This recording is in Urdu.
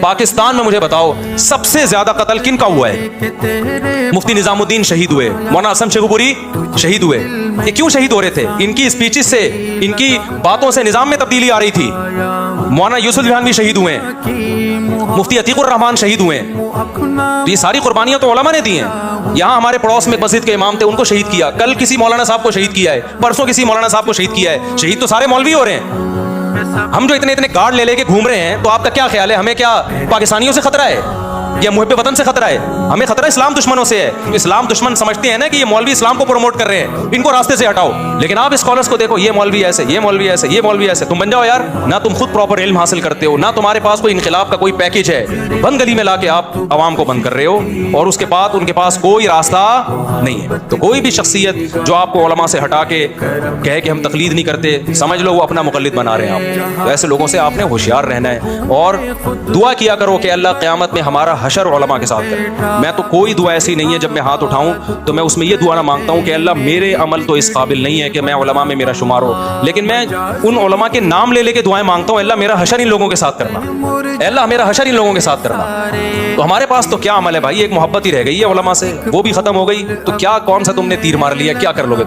پاکستان میں مجھے بتاؤ سب سے زیادہ قتل کن کا ہوا ہے؟ مفتی نظام الدین شہید ہوئے، مولانا اسلم شیخوپوری شہید ہوئے. یہ کیوں شہید ہو رہے تھے؟ ان کی اسپیچز سے، ان کی باتوں سے نظام میں تبدیلی آ رہی تھی. مولانا یوسف الجہان بھی شہید ہوئے ہیں، مفتی عتیق الرحمان شہید ہوئے ہیں. تو یہ ساری قربانیاں تو علماء نے دی ہیں. یہاں ہمارے پڑوس میں مسجد کے امام تھے، ان کو شہید کیا. کل کسی مولانا صاحب کو شہید کیا ہے، پرسوں کسی مولانا صاحب کو شہید کیا ہے. شہید تو سارے مولوی ہو رہے ہیں. ہم جو اتنے گارڈ لے کے گھوم رہے ہیں، تو آپ کا کیا خیال ہے ہمیں کیا پاکستانیوں سے خطرہ ہے یا محب وطن سے خطرہ ہے؟ ہمیں خطرہ اسلام دشمنوں سے ہے. اسلام دشمن سمجھتے ہیں نا کہ یہ مولوی اسلام کو پروموٹ کر رہے ہیں، ان کو راستے سے ہٹاؤ. لیکن آپ اسکالرس کو دیکھو، یہ مولوی ایسے، یہ مولوی ایسے، یہ مولوی ایسے. تم بن جاؤ یار. نہ تم خود پراپر علم حاصل کرتے ہو، نہ تمہارے پاس کوئی انقلاب کا کوئی پیکج ہے. بند گلی میں لا کے آپ عوام کو بند کر رہے ہو، اور اس کے بعد ان کے پاس کوئی راستہ نہیں ہے. تو کوئی بھی شخصیت جو آپ کو علماء سے ہٹا کے کہے کہ ہم تقلید نہیں کرتے، سمجھ لو وہ اپنا مقلد بنا رہے ہیں آپ. تو ایسے لوگوں سے آپ نے ہوشیار رہنا ہے، اور دعا کیا کرو کہ اللہ قیامت میں ہمارا حشر علماء کے ساتھ کرے. میں تو کوئی دعا ایسی نہیں ہے جب میں ہاتھ اٹھاؤں تو میں اس میں یہ دعا نہ مانگتا ہوں کہ اللہ میرے عمل تو اس قابل نہیں ہے کہ میں علماء میں میرا شمار ہو، لیکن میں ان علماء کے نام لے کے دعائیں مانگتا ہوں، اللہ میرا حشر ان لوگوں کے ساتھ کرنا، اللہ میرا حشر ان لوگوں کے ساتھ کرنا. تو ہمارے پاس تو کیا عمل ہے بھائی؟ ایک محبت ہی رہ گئی ہے علماء سے، وہ بھی ختم ہو گئی. تو کیا کون سا تم نے تیر مار لیا، کیا کر لو گے؟